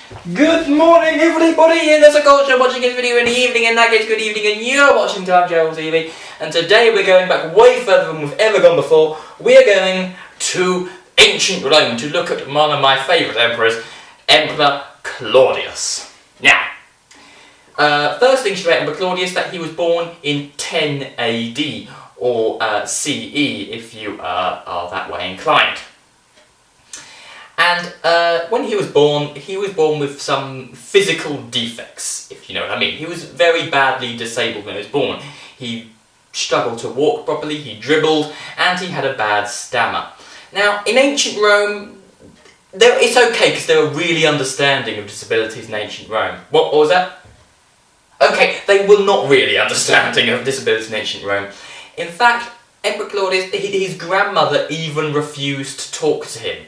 Good morning everybody, and there's a culture watching this video in the evening, and that gets good evening, and you're watching Time Travel TV. And today we're going back way further than we've ever gone before. We're going to ancient Rome to look at one of my favourite emperors, Emperor Claudius. Now, first thing about Emperor Claudius, that he was born in 10 AD, or CE if you are that way inclined. And when he was born with some physical defects, if you know what I mean. He was very badly disabled when he was born. He struggled to walk properly, he dribbled, and he had a bad stammer. Now, in ancient Rome, it's okay because they were really understanding of disabilities in ancient Rome. What was that? Okay, they were not really understanding of disabilities in ancient Rome. In fact, Emperor Claudius, his grandmother even refused to talk to him.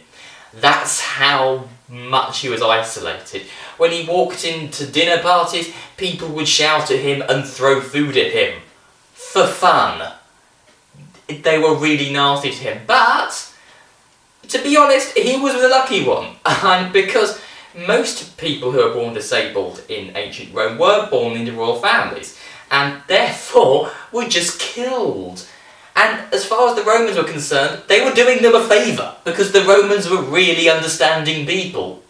That's how much he was isolated. When he walked into dinner parties, people would shout at him and throw food at him. For fun. They were really nasty to him. But, to be honest, he was the lucky one. Because most people who are born disabled in ancient Rome weren't born into royal families, and therefore were just killed. And as far as the Romans were concerned, they were doing them a favour, because the Romans were really understanding people.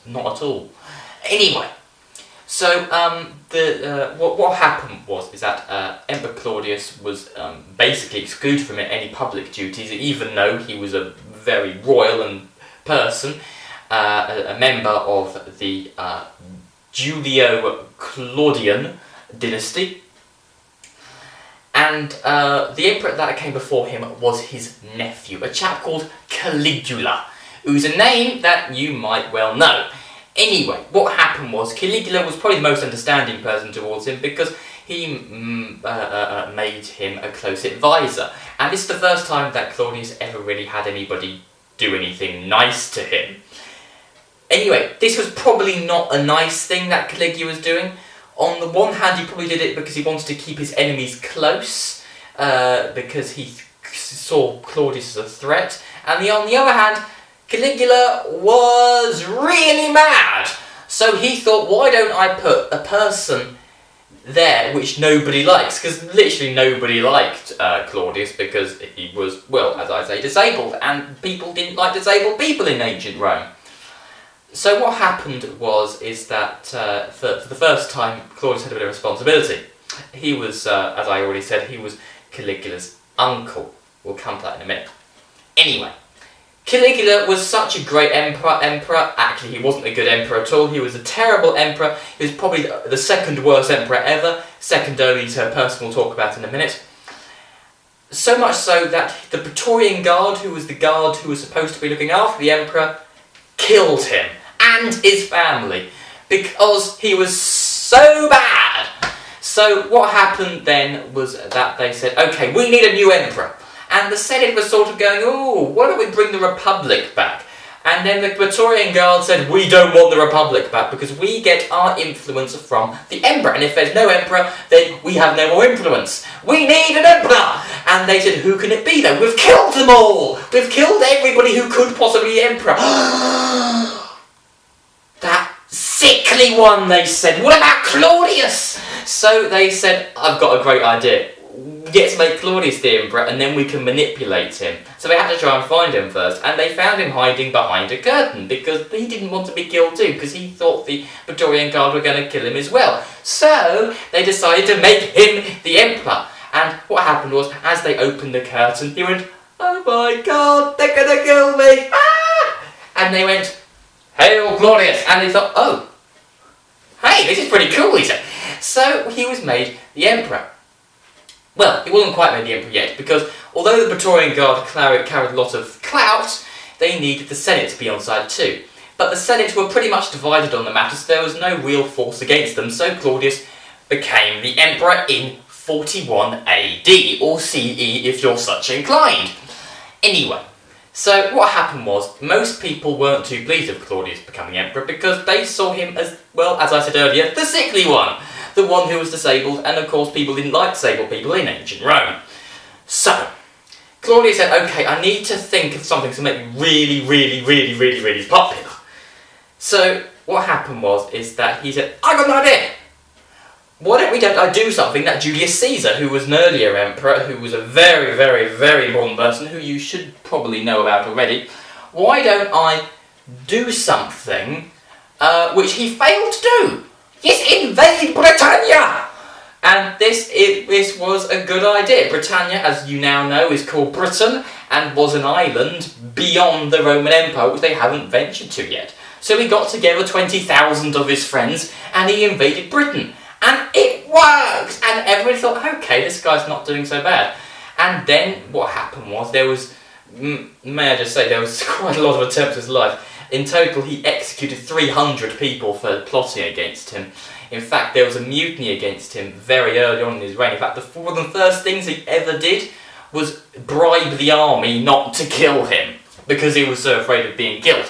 Not at all. Anyway, so what happened is that Emperor Claudius was basically excluded from any public duties, even though he was a very royal person, a member of the Julio-Claudian dynasty. And the emperor that came before him was his nephew, a chap called Caligula, who's a name that you might well know. Anyway, what happened was Caligula was probably the most understanding person towards him because he made him a close advisor. And this is the first time that Claudius ever really had anybody do anything nice to him. Anyway, this was probably not a nice thing that Caligula was doing. On the one hand, he probably did it because he wanted to keep his enemies close, because he saw Claudius as a threat. And on the other hand, Caligula was really mad. So he thought, why don't I put a person there which nobody likes? Because literally nobody liked Claudius because he was, well, as I say, disabled. And people didn't like disabled people in ancient Rome. So what happened is that for the first time, Claudius had a bit of responsibility. He was, as I already said, he was Caligula's uncle. We'll come to that in a minute. Anyway, Caligula was such a great emperor. Actually, he wasn't a good emperor at all. He was a terrible emperor. He was probably the second worst emperor ever, second only to a person we'll talk about in a minute. So much so that the Praetorian Guard, who was the guard who was supposed to be looking after the emperor, killed him and his family because he was so bad. So what happened then was that they said, okay, we need a new emperor. And the Senate was sort of going, oh, why don't we bring the Republic back? And then the Praetorian Guard said, we don't want the Republic back because we get our influence from the emperor. And if there's no emperor, then we have no more influence. We need an emperor! And they said, who can it be though? We've killed them all! We've killed everybody who could possibly be emperor. That sickly one, they said. What about Claudius? So they said, I've got a great idea. Let's make Claudius the emperor and then we can manipulate him. So they had to try and find him first, and they found him hiding behind a curtain because he didn't want to be killed too, because he thought the Praetorian Guard were going to kill him as well. So they decided to make him the emperor. And what happened was, as they opened the curtain, he went, oh my god, they're going to kill me! Ah! And they went, hail Claudius! And they thought, oh, hey, this is pretty cool, he said. So he was made the emperor. Well, he wasn't quite made the emperor yet, because although the Praetorian Guard carried a lot of clout, they needed the Senate to be on side too. But the Senate were pretty much divided on the matter, so there was no real force against them, so Claudius became the emperor in 41 AD, or CE if you're such inclined. Anyway, so what happened was, most people weren't too pleased with Claudius becoming emperor because they saw him as, well, as I said earlier, the sickly one. The one who was disabled, and of course people didn't like disabled people in ancient Rome. So, Claudius said, okay, I need to think of something to make me really, really, really, really, really popular. So what happened is that he said, I got an idea! Why don't I do something that Julius Caesar, who was an earlier emperor, who was a very, very, very important person, who you should probably know about already, why don't I do something which he failed to do? Yes, invade Britannia! And this was a good idea. Britannia, as you now know, is called Britain, and was an island beyond the Roman Empire, which they haven't ventured to yet. So he got together 20,000 of his friends, and he invaded Britain. And it worked! And everybody thought, okay, this guy's not doing so bad. And then what happened was, may I just say, there was quite a lot of attempts at his life. In total, he executed 300 people for plotting against him. In fact, there was a mutiny against him very early on in his reign. In fact, one of the first things he ever did was bribe the army not to kill him, because he was so afraid of being killed.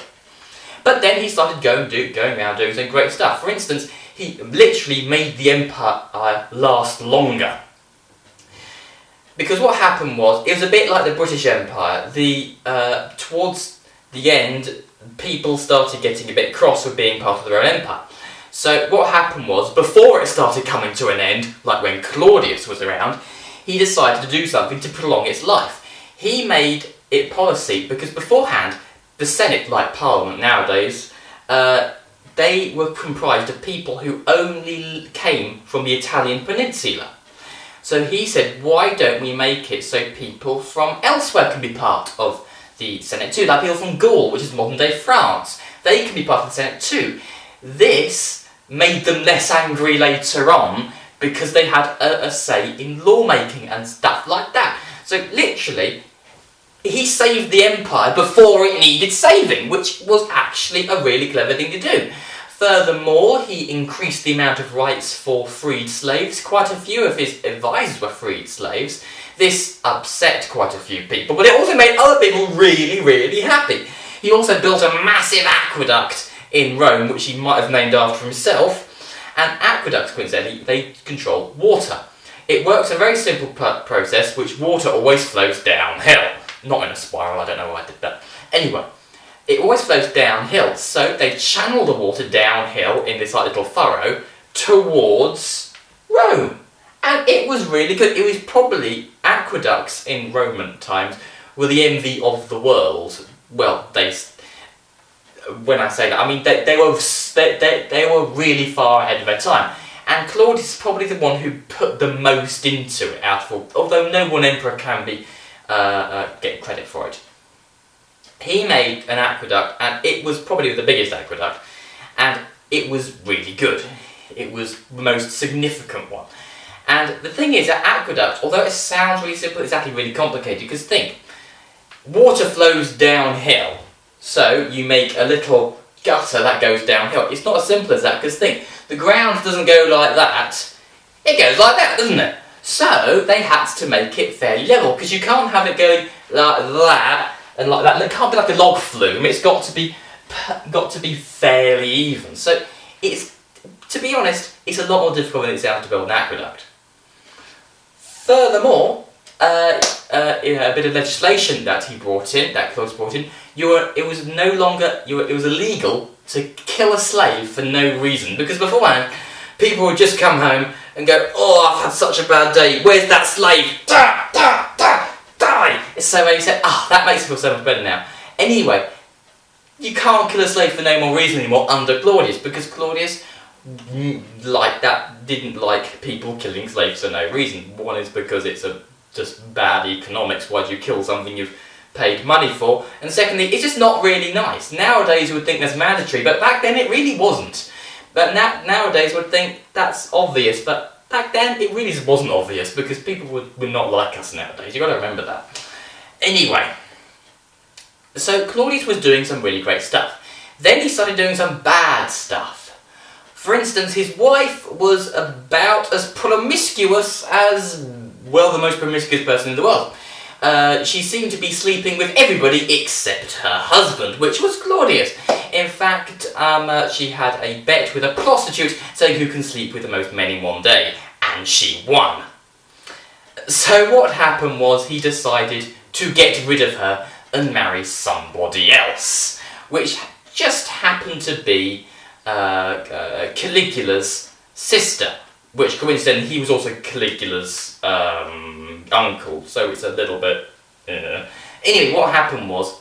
But then he started going around doing some great stuff. For instance, he literally made the empire last longer. Because what happened was, it was a bit like the British Empire. Towards the end, people started getting a bit cross with being part of their own empire. So what happened was, before it started coming to an end, like when Claudius was around, he decided to do something to prolong its life. He made it policy, because beforehand, the Senate, like Parliament nowadays, they were comprised of people who only came from the Italian peninsula. So he said, why don't we make it so people from elsewhere can be part of the Senate too, like people from Gaul, which is modern day France. They can be part of the Senate too. This made them less angry later on, because they had a say in lawmaking and stuff like that. So literally, he saved the empire before it needed saving, which was actually a really clever thing to do. Furthermore, he increased the amount of rights for freed slaves. Quite a few of his advisors were freed slaves. This upset quite a few people, but it also made other people really, really happy. He also built a massive aqueduct in Rome, which he might have named after himself. And aqueducts, coincidentally, they control water. It works a very simple process, which water always flows downhill. Not in a spiral, I don't know why I did that. Anyway, it always flows downhill, so they channel the water downhill in this like little furrow towards Rome. And it was really good. It was probably, aqueducts in Roman times were the envy of the world. Well, when I say that, I mean they were really far ahead of their time. And Claudius is probably the one who put the most into it out of all, although no one emperor can get credit for it. He made an aqueduct, and it was probably the biggest aqueduct, and it was really good. It was the most significant one. And the thing is, that aqueduct, although it sounds really simple, it's actually really complicated, because think, water flows downhill, so you make a little gutter that goes downhill. It's not as simple as that, because think, the ground doesn't go like that, it goes like that, doesn't it? So they had to make it fairly level, because you can't have it going like that and like that, and it can't be like a log flume. It's got to be fairly even. So it's, to be honest, it's a lot more difficult than it sounds to build an aqueduct. Furthermore, a bit of legislation that he brought in, that Claudius brought in, it was illegal to kill a slave for no reason, because beforehand people would just come home and go, oh, I've had such a bad day, where's that slave? Die! So he said, that makes me feel so much better now. Anyway, you can't kill a slave for no more reason anymore under Claudius, because Claudius, like that, didn't like people killing slaves for no reason. One is because it's just bad economics. Why do you kill something you've paid money for? And secondly, it's just not really nice. Nowadays you would think that's mandatory, but back then it really wasn't. But nowadays would think that's obvious, but back then it really just wasn't obvious, because people would not like us nowadays. You've got to remember that. Anyway, so Claudius was doing some really great stuff. Then he started doing some bad stuff. For instance, his wife was about as promiscuous as, well, the most promiscuous person in the world. She seemed to be sleeping with everybody except her husband, which was Claudius. In fact, she had a bet with a prostitute saying who can sleep with the most men in one day, and she won. So what happened was he decided to get rid of her and marry somebody else, which just happened to be Caligula's sister, which coincidentally he was also Caligula's uncle, so it's a little bit... Anyway, what happened was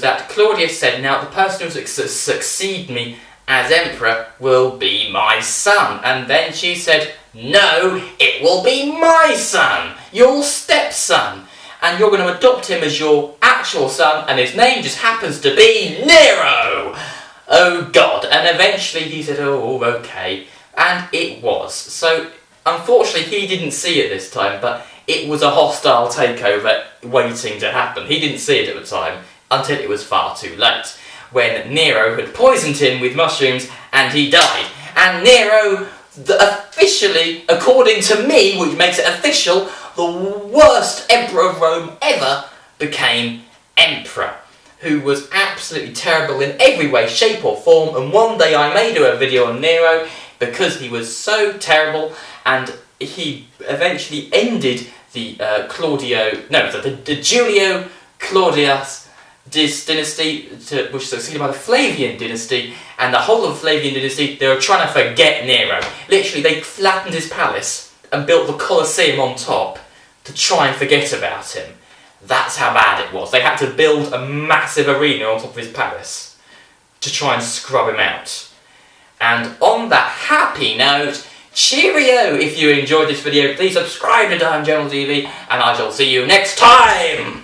that Claudius said, now the person who will succeed me as emperor will be my son. And then she said, no, it will be my son, your stepson. And you're going to adopt him as your actual son, and his name just happens to be Nero. Oh God. And eventually he said, oh, okay. And it was. So, unfortunately, he didn't see it this time, but it was a hostile takeover waiting to happen. He didn't see it at the time until it was far too late, when Nero had poisoned him with mushrooms and he died. And Nero, officially, according to me, which makes it official, the worst emperor of Rome ever, became emperor, who was absolutely terrible in every way, shape or form. And one day I may do a video on Nero because he was so terrible, and he eventually ended the Julio Claudius dynasty, which was succeeded by the Flavian dynasty, and the whole of the Flavian dynasty, they were trying to forget Nero. Literally, they flattened his palace and built the Colosseum on top to try and forget about him. That's how bad it was. They had to build a massive arena on top of his palace to try and scrub him out. And on that happy note, cheerio! If you enjoyed this video, please subscribe to Dime Journal TV, and I shall see you next time!